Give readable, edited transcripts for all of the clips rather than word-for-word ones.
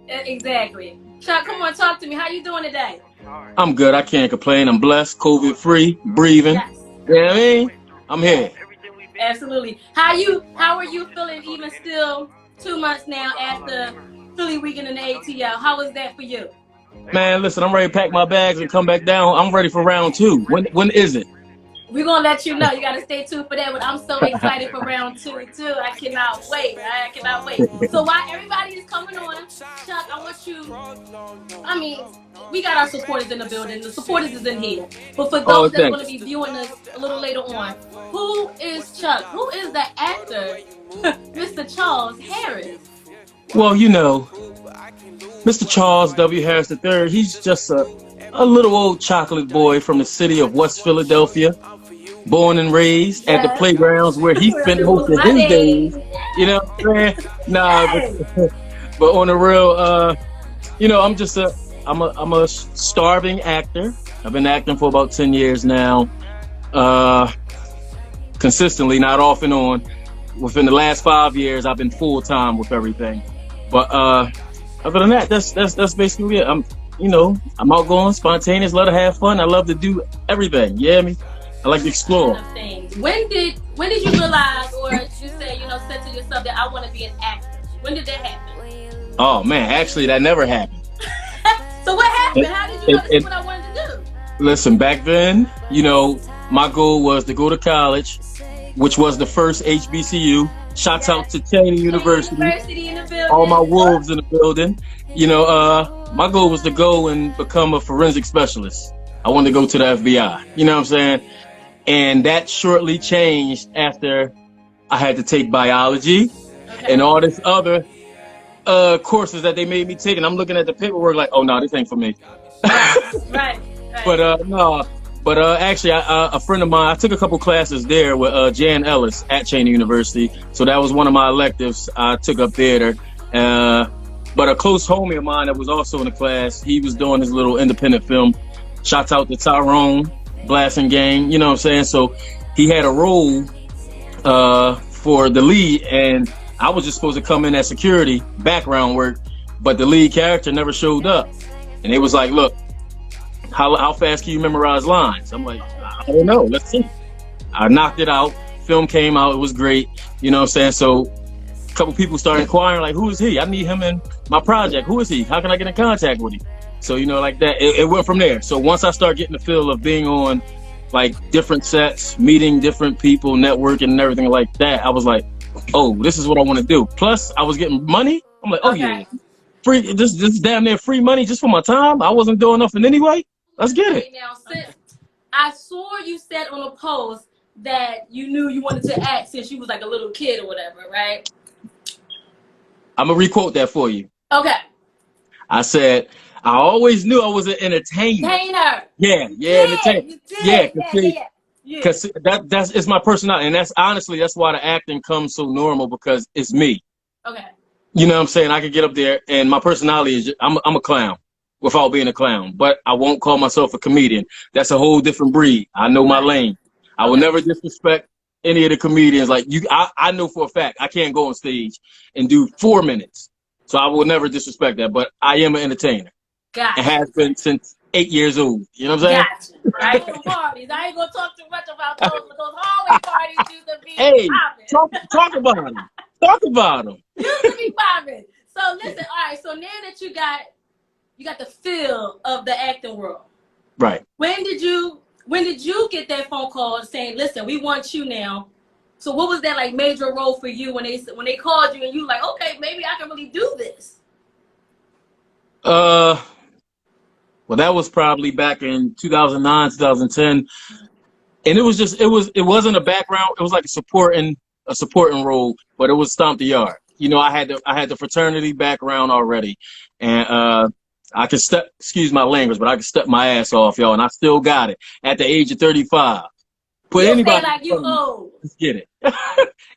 Exactly. Chuck, come on, talk to me. How you doing today? I'm good. I can't complain. I'm blessed, COVID free, breathing. Yes. You know what I mean? I'm here. Yes. Absolutely. How are you feeling even still 2 months now after Philly weekend in the ATL? How was that for you? Man, listen, I'm ready to pack my bags and come back down. I'm ready for round two. When is it? We're gonna let you know. You gotta stay tuned for that. But I'm so excited for round two too. I cannot wait. I cannot wait. So while everybody is coming on, Chuck, I want you. I mean, we got our supporters in the building. The supporters is in here. But for Oh, those that's going to thanks. be viewing us a little later on, who is Chuck? Who is the actor, Mr. Charles Harris? Well, Mr. Charles W. Harris III, he's just a little old chocolate boy from the city of West Philadelphia, born and raised at the Yes. playgrounds where he spent It most was of my his name. days. You know what I'm saying? Nah, Yes. but on the real, I'm a starving actor. I've been acting for about 10 years now. Consistently, not off and on. Within the last 5 years, I've been full time with everything. But other than that, that's basically it. I'm outgoing, spontaneous, love to have fun. I love to do everything. Yeah, I like to explore. When did you realize, or you say, said to yourself that I want to be an actor? When did that happen? Oh man, actually, that never happened. So what happened? How did you know this is what I wanted to do? Listen, back then, my goal was to go to college, which was the first HBCU. Shouts out to Cheney University. In the building. All my wolves in the building. My goal was to go and become a forensic specialist. I wanted to go to the FBI. You know what I'm saying? And that shortly changed after I had to take biology and all this other courses that they made me take. And I'm looking at the paperwork like, oh no, this ain't for me. Right. But no. But actually, a friend of mine, I took a couple classes there with Jan Ellis at Cheney University. So that was one of my electives. I took up theater. But a close homie of mine that was also in the class, he was doing his little independent film. Shouts out to Tyrone, Blasting Gang, you know what I'm saying? So he had a role for the lead, and I was just supposed to come in as security, background work, but the lead character never showed up. And it was like, look, how fast can you memorize lines? I'm like, I don't know. Let's see. I knocked it out. Film came out. It was great. You know what I'm saying? So a couple people started inquiring, like, who is he? I need him in my project. Who is he? How can I get in contact with him? So, like that, it went from there. So once I started getting the feel of being on like different sets, meeting different people, networking and everything like that, I was like, oh, this is what I want to do. Plus I was getting money. I'm like, oh yeah, free. This is damn near free money just for my time. I wasn't doing nothing anyway. Let's get it. Now, since I saw you said on a post that you knew you wanted to act since you was like a little kid or whatever, right? I'm gonna requote that for you. Okay. I said, I always knew I was an entertainer. Yeah, entertainer. Yeah. Because that's it's my personality, and that's why the acting comes so normal, because it's me. Okay. You know what I'm saying? I could get up there, and my personality is I'm a clown without being a clown, but I won't call myself a comedian. That's a whole different breed. I know my lane. I will never disrespect any of the comedians. Like I know for a fact I can't go on stage and do 4 minutes, so I will never disrespect that. But I am an entertainer. Gotcha. It has been since 8 years old. You know what I'm saying? Gotcha. Right? Those parties. I ain't gonna talk too much about those, but those hallway parties used to be hey, popping. talk about them. Talk about them. Used to be popping. So listen, all right. So now that you got the feel of the acting world, right? When did you get that phone call saying, "Listen, we want you now"? So what was that like major role for you when they called you and you like, okay, maybe I can really do this? Well, that was probably back in 2009, 2010, and it wasn't a background. It was like a supporting role, but it was Stomp the Yard. I had the fraternity background already, and I could excuse my language, but I could step my ass off, y'all, and I still got it at the age of 35. Put anybody like you old. Let's get it.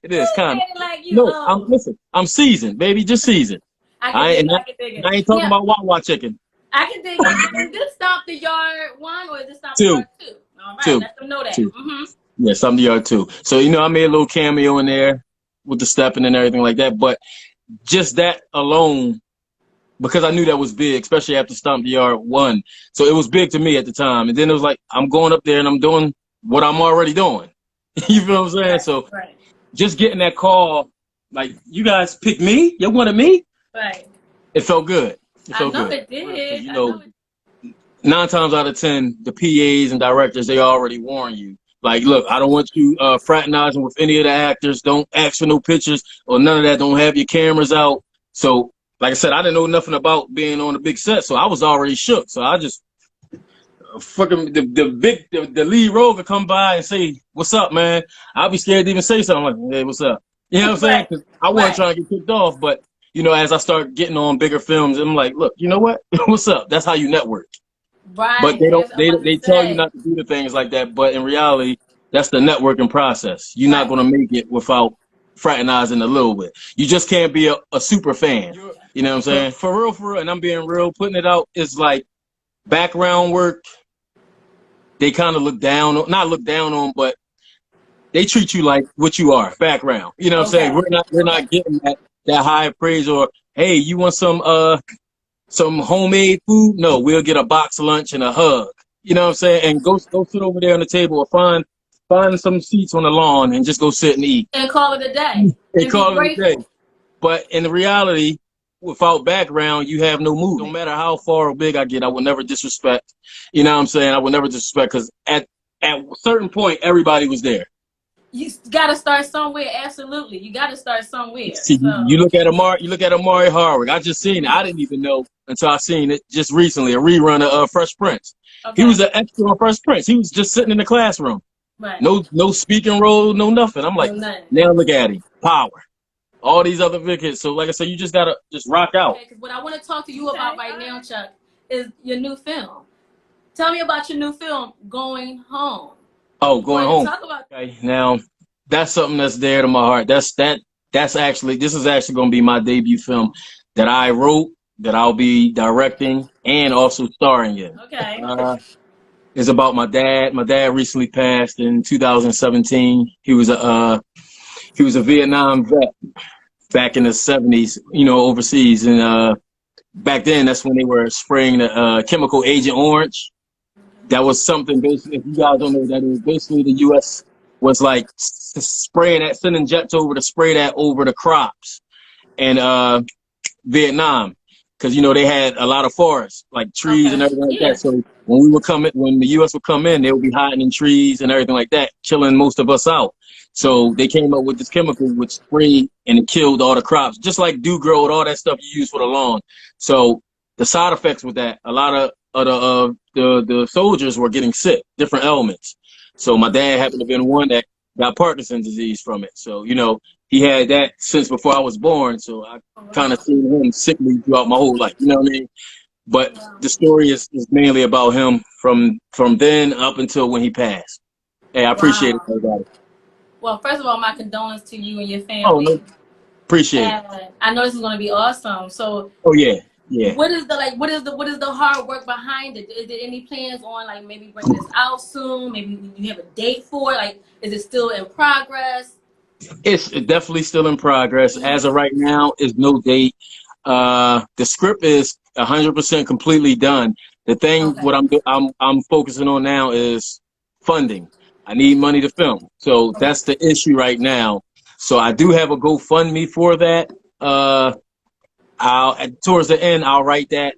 It is kind of. Like you old. I'm seasoned, baby, just seasoned. I ain't talking about Wawa chicken. I can dig it. Is this Stomp the Yard 1 or is this Stomp the Yard 2? All right, two. Let them know that. Mm-hmm. Yeah, Stomp the Yard 2. So, I made a little cameo in there with the stepping and everything like that. But just that alone because I knew that was big, especially after Stomp the Yard won. So it was big to me at the time. And then it was like, I'm going up there and I'm doing what I'm already doing. You feel what I'm saying? Right, So right, just getting that call, like, you guys picked me? You wanted me? right. It felt good. It I felt know good. it Because, did. you I know know, it. 9 times out of 10, the PAs and directors, they already warn you. Like, look, I don't want you fraternizing with any of the actors. Don't ask for no pictures or none of that. Don't have your cameras out. So, like I said, I didn't know nothing about being on a big set, so I was already shook. So I just fucking the lead role could come by and say, "What's up, man?" I'll be scared to even say something like, "Hey, what's up?" You know what I'm saying? Right, 'Cause I wasn't right, trying to get kicked off, but you know, as I start getting on bigger films, I'm like, "Look, you know what? What's up?" That's how you network. But right. they don't That's what I'm they about to they tell you say. not to do the things like that. But in reality, that's the networking process. You're not Right. gonna make it without fraternizing a little bit. You just can't be a super fan. You know what I'm saying? For real, and I'm being real, putting it out is like background work. They kind of look down on, not look down on, but they treat you like what you are, background. You know what I'm saying? Okay. We're Okay. not getting that high praise or hey, you want some homemade food? No, we'll get a box lunch and a hug. You know what I'm saying? And go sit over there on the table or find some seats on the lawn and just go sit and eat. And call it a day. And And be call it a day. grateful. But in reality, without background, you have no mood. No matter how far or big I get, I will never disrespect. You know what I'm saying? I will never disrespect because at a certain point, everybody was there. You got to start somewhere. Absolutely. You got to start somewhere. See, So, you look at Amari Harwick. I just seen it. I didn't even know until I seen it just recently, a rerun of Fresh Prince. He okay. was an extra on Fresh Prince. He was just sitting in the classroom. Right. No speaking role, no nothing. I'm like, No, nothing. now look at him. Power. All these other big hits. So like I said, you just gotta just rock out. Okay. Because what I want to talk to you about right now, Chuck, is your new film. Tell me about your new film, Going Home. Oh, Go going ahead and home. talk about. Okay. Now that's something that's dear to my heart. That's actually this is actually gonna be my debut film that I wrote, that I'll be directing and also starring in. Okay. It's about my dad. My dad recently passed in 2017. He was a Vietnam vet back in the 70s, you know, overseas. And back then, that's when they were spraying the chemical Agent Orange. That was something basically, if you guys don't know what that is, basically the U.S. was like spraying that, sending jets over to spray that over the crops. And Vietnam, because you know they had a lot of forests, like trees and Okay. everything like Yeah. that. So when the U.S. would come in, they would be hiding in trees and everything like that, killing most of us out. So they came up with this chemical which sprayed and it killed all the crops, just like do grow and all that stuff you use for the lawn. So the side effects with that, a lot of the soldiers were getting sick, different ailments. So my dad happened to have been one that got Parkinson's disease from it. So you know he had that since before I was born. So I Oh, kind wow. of seen him sickly throughout my whole life. You know what I mean? But Wow. the story is mainly about him from then up until when he passed. Hey, I appreciate it, Wow. everybody. Well, first of all, my condolences to you and your Oh family. no, appreciate it. And I know this is going to be awesome. So, Oh yeah, yeah. what is the like? What is the hard work behind it? Is there any plans on like maybe bringing this out soon? Maybe you have a date for it? Like, is it still in progress? It's definitely still in progress. As of right now, is no date. The script is 100% completely done. The thing Okay. what I'm focusing on now is funding. I need money to film, so Okay. that's the issue right now. So I do have a GoFundMe for that. I'll towards the end I'll write that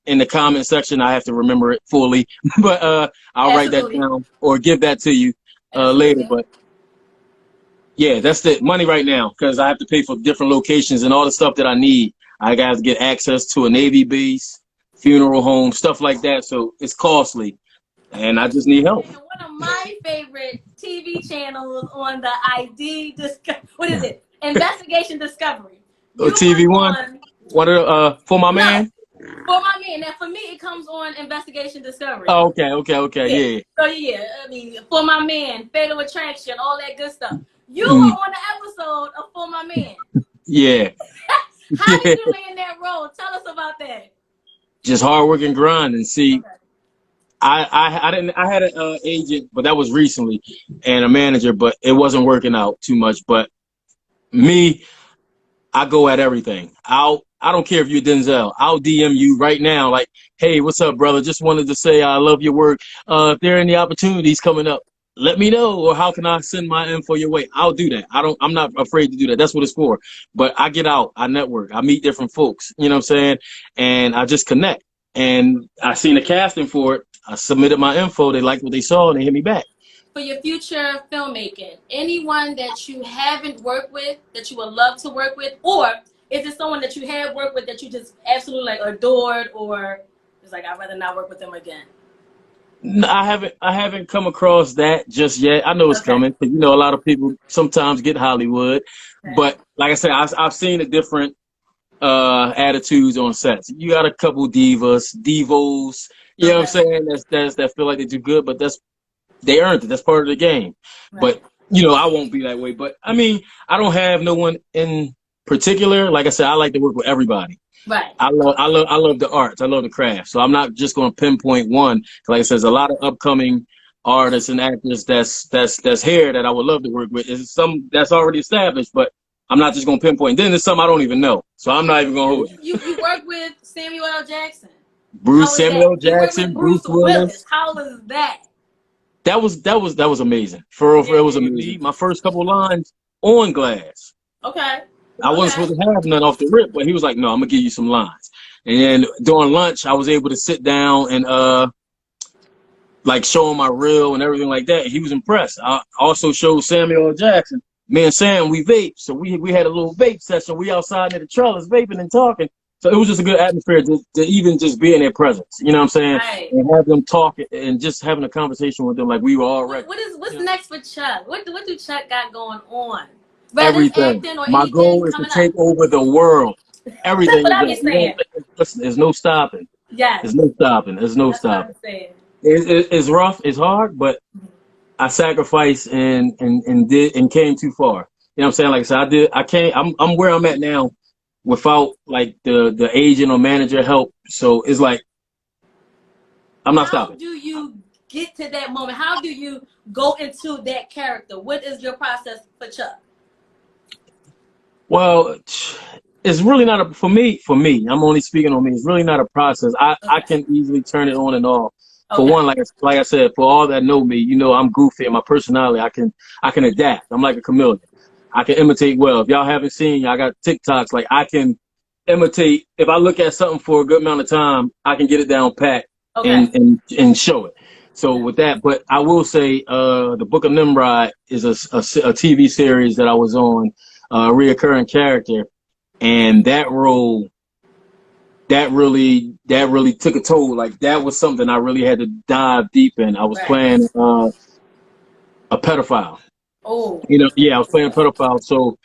in the comment section. I have to remember it fully, but I'll write that Absolutely. down or give that to you later. Absolutely. But yeah, that's the money right now because I have to pay for different locations and all the stuff that I need. I got to get access to a Navy base, funeral home, stuff like that. So it's costly, and I just need help. And one of my favorite TV channels on the what is it? Investigation Discovery. You TV were One, on. one of for my No, man. for my man. Now, for me, it comes on Investigation Discovery. Oh, okay, Yeah. yeah. So yeah, I mean, for my man, Fatal Attraction, all that good stuff. You were Mm, on the episode of For My Man. yeah, How did you land that role? Tell us about that. just hard work and grind. And see, Okay. I didn't. I had an agent, but that was recently, and a manager, but it wasn't working out too much. But me, I go at everything. I don't care if you're Denzel. I'll DM you right now, like, hey, what's up, brother? Just wanted to say I love your work. If there are any opportunities coming up, let me know, or how can I send my info your way? I'll do that. I'm not afraid to do that. That's what it's for. But I get out, I network, I meet different folks, you know what I'm saying? And I just connect. And I seen a casting for it. I submitted my info. They liked what they saw and they hit me back. For your future filmmaking, anyone that you haven't worked with that you would love to work with, or is it someone that you have worked with that you just absolutely like adored, or it's like I'd rather not work with them again? No, I haven't come across that just yet. I know it's Okay. coming because you know a lot of people sometimes get Hollywood, Okay. but like I said, I've seen the different attitudes on sets. You got a couple divos, you know what I'm saying? That's that feel like they do good, but they earned it. That's part of the game. Right. But you know, I won't be that way. But I mean, I don't have no one in particular. Like I said, I like to work with everybody. Right. I love the arts. I love the craft. So I'm not just going to pinpoint one. Like I said, there's a lot of upcoming artists and actors that's here that I would love to work with. It's some that's already established, but I'm not just going to pinpoint. Then there's some I don't even know. So I'm not even going to hold you. You worked with Samuel L. Jackson. Samuel Jackson, Bruce Willis. How was that? That was amazing. For real, it was amazing. My first couple of lines on Glass. Okay. I wasn't supposed to have none off the rip, but he was like, no, I'm gonna give you some lines. And then during lunch, I was able to sit down and like show him my reel and everything like that. He was impressed. I also showed Samuel L. Jackson. Me and Sam, we vape. So we had a little vape session. We outside near the trellis vaping and talking. So it was just a good atmosphere to even just be in their presence. You know what I'm saying? Right. And have them talk and just having a conversation with them like we were all right. What's next for Chuck? What do Chuck got going on? Everything. My goal is to take over the world. Everything. That's what I be saying. Listen, there's no stopping. Yes. There's no stopping. There's no stopping. It's rough. It's hard, but I sacrificed and came too far. You know what I'm saying? Like I said, I'm where I'm at now without like the agent or manager help. So it's like I'm not stopping. How do you get to that moment? How do you go into that character? What is your process for Chuck? Well, it's really not for me. I'm only speaking on me. It's really not a process. I can easily turn it on and off. For one, like I said, for all that know me, you know I'm goofy and my personality. I can adapt. I'm like a chameleon. I can imitate well. If y'all haven't seen, I got TikToks. Like I can imitate. If I look at something for a good amount of time, I can get it down pat and show it. So with that, but I will say, the Book of Nimrod is a TV series that I was on. A reoccurring character, and that role that really took a toll. Like that was something I really had to dive deep in. I was playing a pedophile. Oh, you know, I was playing a pedophile, so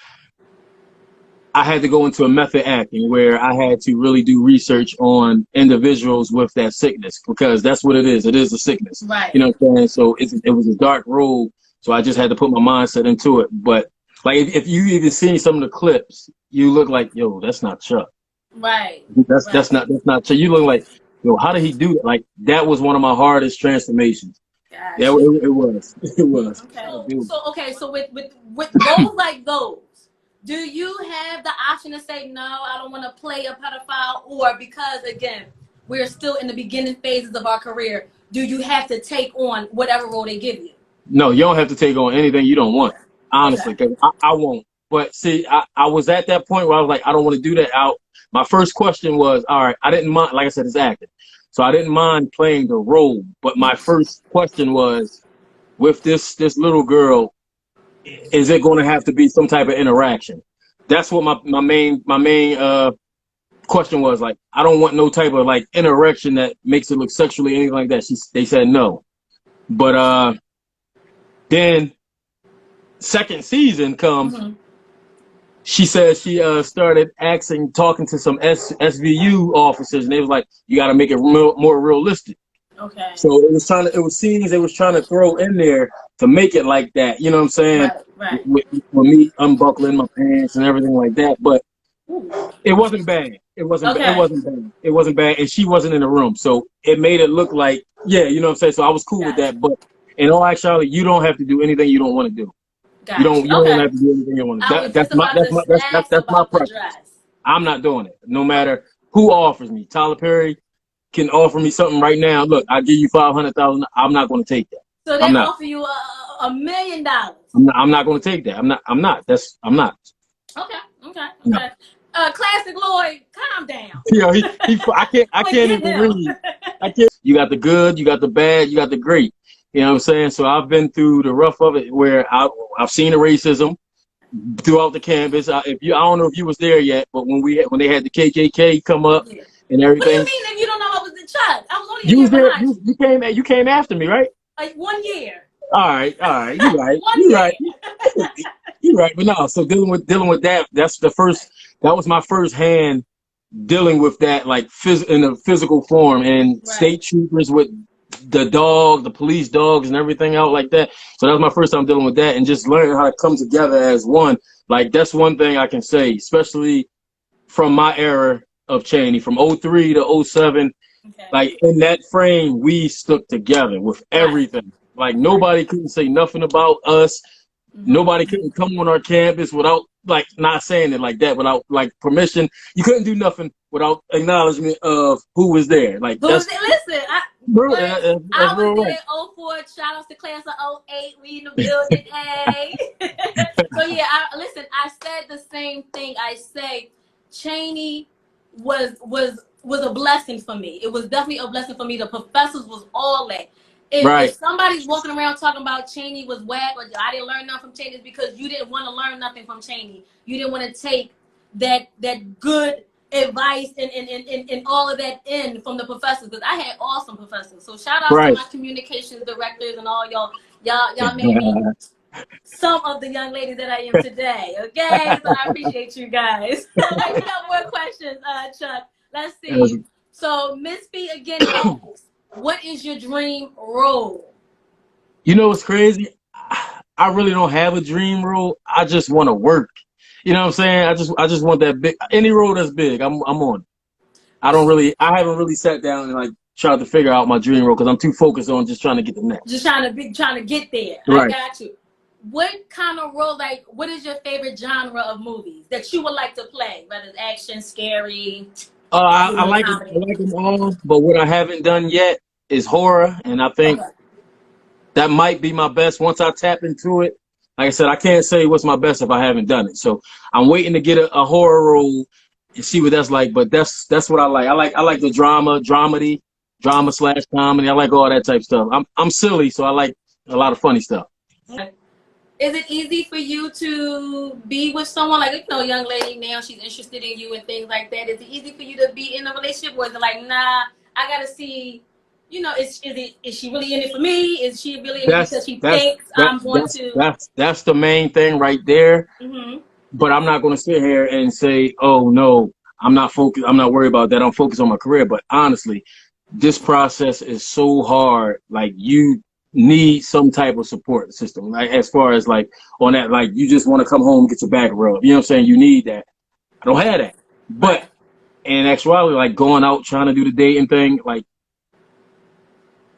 I had to go into a method acting where I had to really do research on individuals with that sickness, because that's what it is. It is a sickness, right? You know what I'm saying? So it was a dark role, so I just had to put my mindset into it, but. Like if you even see some of the clips, you look like, yo, that's not Chuck. Right. That's not Chuck. You look like, yo, how did he do that? Like that was one of my hardest transformations. Gotcha. Yeah, it was. It was. Okay. So with roles like those, do you have the option to say no, I don't want to play a pedophile, or because again we're still in the beginning phases of our career, do you have to take on whatever role they give you? No, you don't have to take on anything you don't want. Honestly, because I won't. But see, I was at that point where I was like, I don't want to do that. My first question was, all right, I didn't mind, like I said, it's acting. So I didn't mind playing the role. But my first question was, with this little girl, is it going to have to be some type of interaction? That's what my main question was. Like, I don't want no type of like interaction that makes it look sexually, anything like that. They said no. But then second season comes, she says she started talking to some SVU officers, and they was like, you got to make it more realistic. Okay. So it was scenes they was trying to throw in there to make it like that. You know what I'm saying? Right. With me unbuckling my pants and everything like that, but it wasn't bad. It wasn't bad. It wasn't bad, and she wasn't in the room, so it made it look like, you know what I'm saying. So I was cool with that, but in all actuality, you don't have to do anything you don't want to do. You don't have to do anything you want to do. That's my preference. I'm not doing it. No matter who offers me. Tyler Perry can offer me something right now. Look, I'll give you 500,000. I'm not going to take that. So they I'm not. offer you $1 million. I'm not going to take that. I'm not. I'm not. Okay. Classic Lloyd, calm down. You know, I can't even read. I can't. You got the good, you got the bad, you got the great. You know what I'm saying? So I've been through the rough of it, where I've seen the racism throughout the campus. I don't know if you was there yet, but when they had the KKK come up and What do you everything. mean if you don't know I was in Chuck? I was only a You year was there. behind You came after me, right? like 1 year. All right. You're right. 1 You're year. right. You're right. But no, so dealing with that, that was my first hand dealing with that, like in a physical form, and state troopers with the police dogs and everything out like that. So that was my first time dealing with that, and just learning how to come together as one. Like, that's one thing I can say, especially from my era of Cheney, from 03 to 07. Like, in that frame, we stuck together with everything. Like, nobody couldn't say nothing about us. Nobody couldn't come on our campus without, like, not saying it like that, without, like, permission. You couldn't do nothing without acknowledgement of who was there. Like, listen, I was right. there 04. Shout outs to class of 08. We in the building, hey. So yeah, I said the same thing. I say Cheney was a blessing for me. It was definitely a blessing for me. The professors was all that. If somebody's walking around talking about Cheney was whack, or I didn't learn nothing from Cheney, it's because you didn't want to learn nothing from Cheney. You didn't want to take that good advice and all of that in from the professors, because I had awesome professors. So shout out to my communications directors and all y'all made me some of the young ladies that I am today. Okay, so I appreciate you guys. I got more questions, Chuck. Let's see. So Miss B again asks, what is your dream role? You know what's crazy? I really don't have a dream role. I just want to work. You know what I'm saying? I just want that big, any role that's big, I'm on. I haven't really sat down and like tried to figure out my dream role, because I'm too focused on just trying to get the next. Just trying to get there. Right. I got you. What kind of role, like, what is your favorite genre of movies that you would like to play? Whether it's action, scary. I like them all, but what I haven't done yet is horror, and I think that might be my best once I tap into it. Like I said, I can't say what's my best if I haven't done it. So I'm waiting to get a horror role and see what that's like. But that's what I like. I like the drama / comedy. I like all that type of stuff. I'm silly, so I like a lot of funny stuff. Is it easy for you to be with someone, like, a young lady now, she's interested in you and things like that? Is it easy for you to be in a relationship, or is it like, nah, I gotta see, is she really in it for me? Is she really in it because she thinks I'm going to? That's the main thing right there. But I'm not going to sit here and say, oh no, I'm not focused. I'm not worried about that. I'm focused on my career. But honestly, this process is so hard. Like, you need some type of support system. Like, as far as like on that, like, you just want to come home and get your back rubbed. You know what I'm saying? You need that. I don't have that. But in actuality, like, going out trying to do the dating thing, like,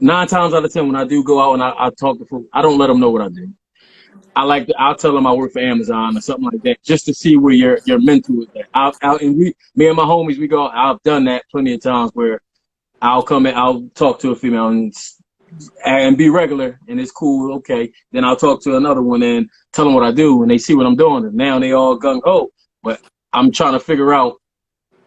9 times out of 10, when I do go out and I talk to folks, I don't let them know what I do. I'll tell them I work for Amazon or something like that, just to see where your mental is at. Me and my homies, we go. I've done that plenty of times where I'll come and I'll talk to a female and be regular, and it's cool, okay. Then I'll talk to another one and tell them what I do, and they see what I'm doing, and now they all gung ho. But I'm trying to figure out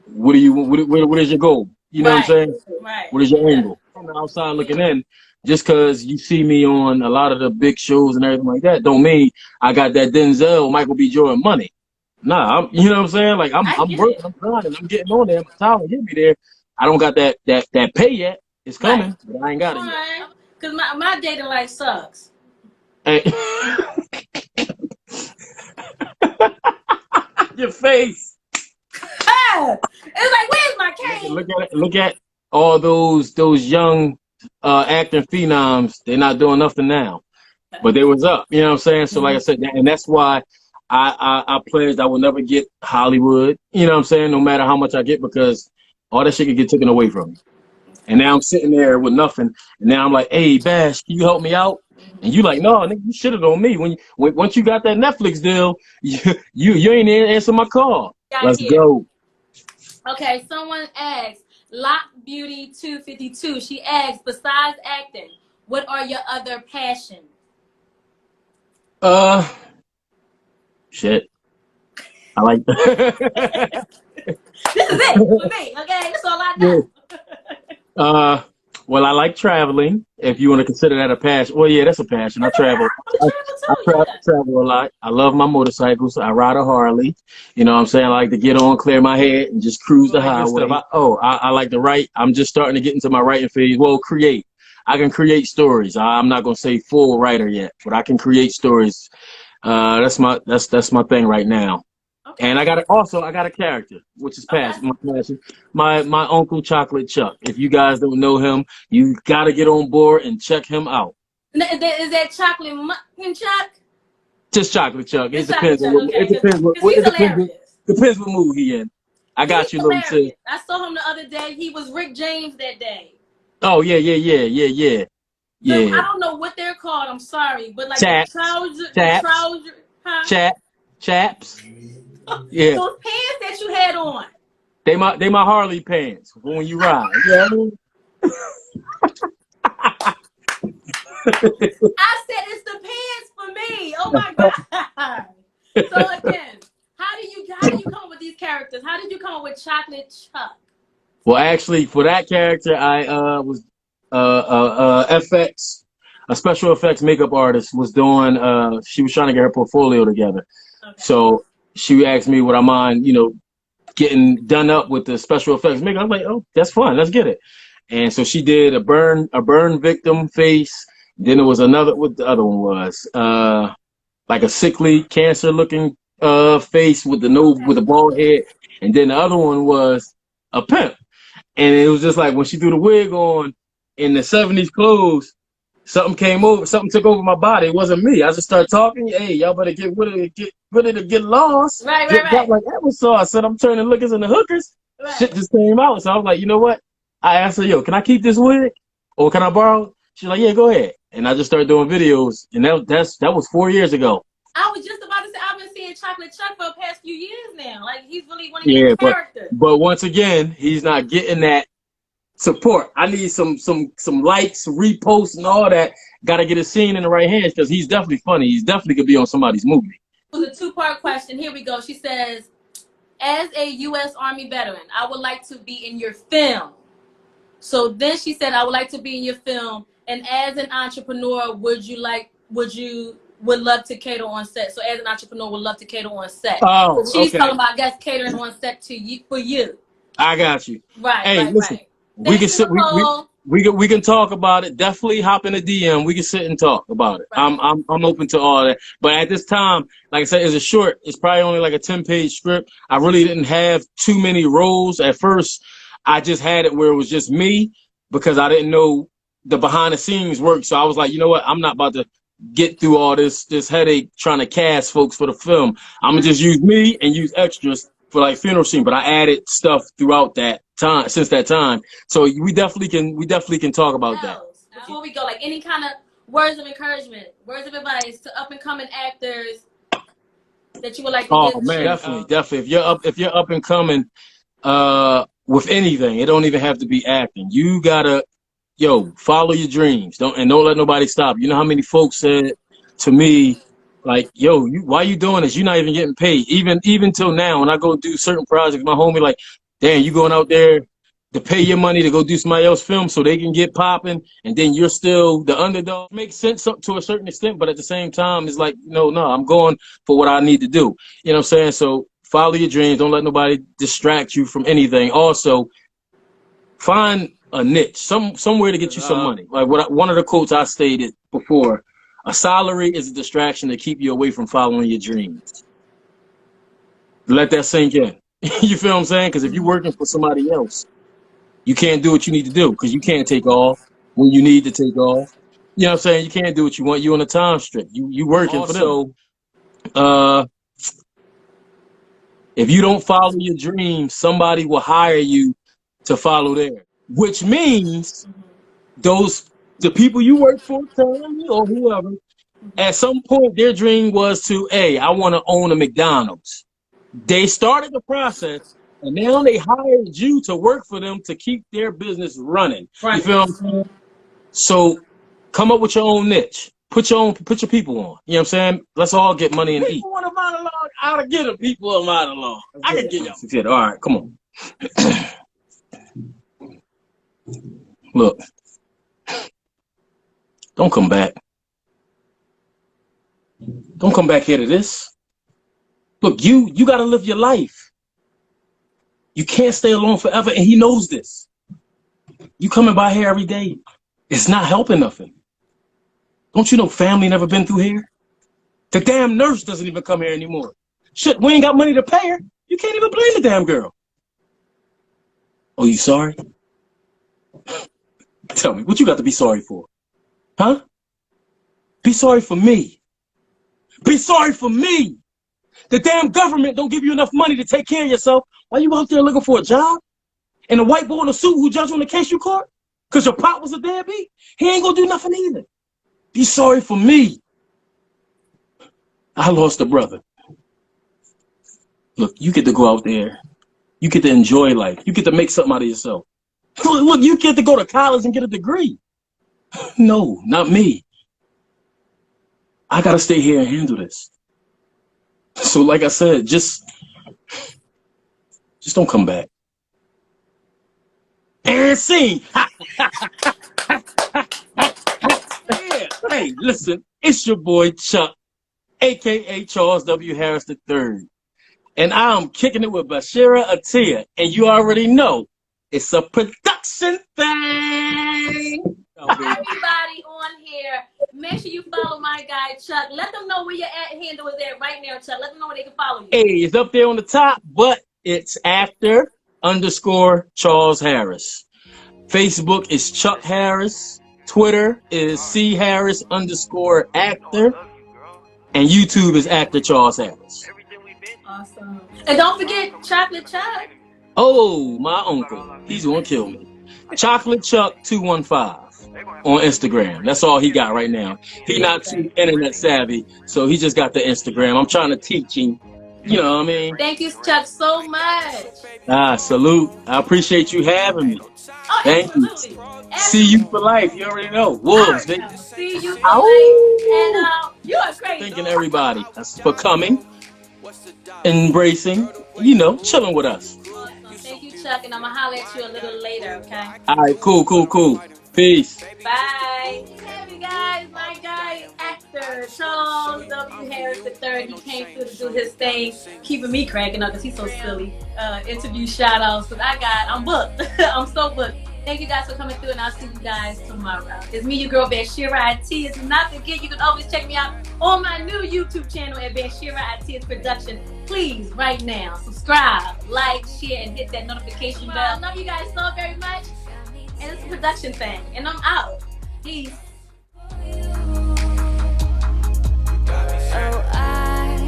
what is your goal? You know what I'm saying? Right. What is your angle? From the outside looking in, just because you see me on a lot of the big shows and everything like that, don't mean I got that Denzel, Michael B. Jordan money. Nah, you know what I'm saying? Like, I'm working, I'm grinding, I'm getting on there. My talent get me there. I don't got that pay yet. It's coming, but I ain't got it yet. Because my dating life sucks. Hey. Your face. It's like, where's my cane? Look at all those young acting phenoms. They're not doing nothing now, but they was up. You know what I'm saying? So like I said, and that's why I pledged I will never get Hollywood. You know what I'm saying? No matter how much I get, because all that shit could get taken away from me. And now I'm sitting there with nothing. And now I'm like, hey, Bash, can you help me out? And you like, no, nigga, you shitted on me. Once you got that Netflix deal, you ain't answer my call. Let's go. Okay, someone asked, Lock Beauty 252. She asked, besides acting, what are your other passions? Uh, shit. I like This is it for me, okay? That's all I yeah. know. Well, I like traveling. If you want to consider that a passion. Well, yeah, that's a passion. I travel. I want to I, travel I too, yeah. travel a lot. I love my motorcycles. I ride a Harley. You know what I'm saying? I like to get on, clear my head, and just cruise the highway. I like to write. I'm just starting to get into my writing phase. Well, create. I can create stories. I'm not gonna say full writer yet, but I can create stories. That's my thing right now. Okay. And I got a character, which is Okay. my passion. My uncle Chocolate Chuck. If you guys don't know him, you gotta get on board and check him out. Is that chocolate muffin Chuck? Just Chocolate Chuck. It It's chocolate depends on Chuck, what okay? Because he's hilarious. depends what mood he in. I He's got you, little sis. hilarious. I saw him the other day. He was Rick James that day. Oh yeah. I don't know what they're called. I'm sorry, but like Chaps, the trouser, huh? chaps. Yeah, Those pants that you had on. they my Harley pants for when you ride. Yeah, I said it's the pants for me. Oh my god. So again, how do you come up with these characters? How did you come up with Chocolate Chuck? Well, actually, for that character, I was FX, a special effects makeup artist was doing. She was trying to get her portfolio together, Okay. so she asked me, would I mind, getting done up with the special effects makeup? I'm like, oh, that's fun. Let's get it. And so she did a burn victim face. Then there was another. What the other one was? Like a sickly cancer looking face with the nose with a bald head. And then the other one was a pimp. And it was just like when she threw the wig on in the 70s clothes, something took over my body. It wasn't me. I just started talking. Hey, y'all better get rid of it, get lost. Right. Got like applesauce. I said I'm turning lookers into hookers. Right. Shit just came out. So I was like, you know what? I asked her, yo, can I keep this wig? Or can I borrow it? She's like, yeah, go ahead. And I just started doing videos. And that was 4 years ago. I was just about to say I've been seeing Chocolate Chuck for the past few years now. Like he's really one of your characters. But once again, he's not getting that support. I need some likes, reposts, and all that. Got to get his scene in the right hands because he's definitely funny. He's definitely could be on somebody's movie. It was a two-part question. Here we go. She says, as a U.S. Army veteran, I would like to be in your film. So then she said, I would like to be in your film. And as an entrepreneur, would love to cater on set. So as an entrepreneur, would love to cater on set. Oh, so she's okay. talking about, I guess, catering on set for you. I got you. Right. Listen, we can sit. We can talk about it. Definitely hop in a DM. We can sit and talk about it. Right. I'm open to all that. But at this time, like I said, it's probably only like a 10-page script. I really didn't have too many roles at first. I just had it where it was just me because I didn't know the behind the scenes work. So I was like, you know what? I'm not about to get through all this headache trying to cast folks for the film. I'm gonna just use me and use extras for like funeral scene. But I added stuff throughout that time, since that time. So we definitely can talk about that. Before we go, like any kind of words of encouragement, words of advice to up and coming actors that you would like to give. Oh man, definitely. If you're up and coming, with anything, it don't even have to be acting. You gotta, follow your dreams. Don't let nobody stop. You know how many folks said to me, like, yo, why you doing this? You're not even getting paid. Even till now, when I go do certain projects, my homie like, damn, you going out there to pay your money to go do somebody else's film so they can get popping, and then you're still the underdog. Makes sense up to a certain extent, but at the same time, it's like, no, I'm going for what I need to do. You know what I'm saying? So follow your dreams. Don't let nobody distract you from anything. Also, find a niche, somewhere to get you some money. Like one of the quotes I stated before, a salary is a distraction to keep you away from following your dreams. Let that sink in. You feel what I'm saying? Because if you're working for somebody else, you can't do what you need to do because you can't take off when you need to take off. You know what I'm saying? You can't do what you want. You on a time strip. You working for them. If you don't follow your dreams, somebody will hire you to follow theirs. Which means the people you work for, or whoever, at some point their dream was to, hey, I want to own a McDonald's. They started the process, And now they hired you to work for them to keep their business running. Right. You feel what I'm saying? So come up with your own niche. Put your people on. You know what I'm saying? Let's all get money and eat. People want a monologue. I'll get them people a monologue. I can get y'all. All right, come on. Look, don't come back. Don't come back here to this. Look, you got to live your life. You can't stay alone forever, and he knows this. You coming by here every day, it's not helping nothing. Don't you know family never been through here? The damn nurse doesn't even come here anymore. Shit, we ain't got money to pay her. You can't even blame the damn girl. Oh, you sorry? Tell me, what you got to be sorry for? Huh? Be sorry for me. Be sorry for me. The damn government don't give you enough money to take care of yourself. Why you out there looking for a job? And a white boy in a suit who judged on the case you caught? Because your pop was a deadbeat? He ain't gonna do nothing either. Be sorry for me. I lost a brother. Look, you get to go out there. You get to enjoy life. You get to make something out of yourself. Look, you get to go to college and get a degree. No, not me. I gotta stay here and handle this. So like I said, just don't come back. And scene. Yeah. Hey, listen, it's your boy Chuck, aka Charles W. Harris III. And I'm kicking it with Bashira Atia. And you already know it's a production thing. Everybody on here, make sure you follow my guy Chuck. Let them know where your handle is at right now, Chuck. Let them know where they can follow you. Hey, it's up there on the top, but it's actor_Charles Harris. Facebook is Chuck Harris. Twitter is C_Harris_actor. And YouTube is actor Charles Harris. Awesome. And don't forget Chocolate Chuck. Oh, my uncle. He's going to kill me. Chocolate Chuck 215 on Instagram. That's all he got right now. He not too internet savvy, so he just got the Instagram. I'm trying to teach him. You know what I mean? Thank you, Chuck, so much. Salute. I appreciate you having me. Oh, thank you. See you for life. You already know. Wolves. Right, see you for life. And you are crazy. Thanking everybody for coming, embracing, chilling with us. Thank you, Chuck, and I'm going to holler at you a little later, okay? All right, cool. Peace. Bye. Hey, you guys, my guy, actor Charles W. Harris III. He came through to do his thing, keeping me cracking up because he's so silly. Interview shout-outs, because I'm booked. I'm so booked. Thank you guys for coming through, and I'll see you guys tomorrow. It's me, your girl, Bashira IT. And do not forget, you can always check me out on my new YouTube channel at Bashira IT's Production. Please, right now, subscribe, like, share, and hit that notification bell. I love you guys so very much. And it's a production thing. And I'm out. Peace. Oh, I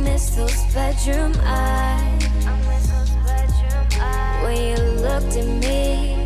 miss those bedroom eyes when you looked at me.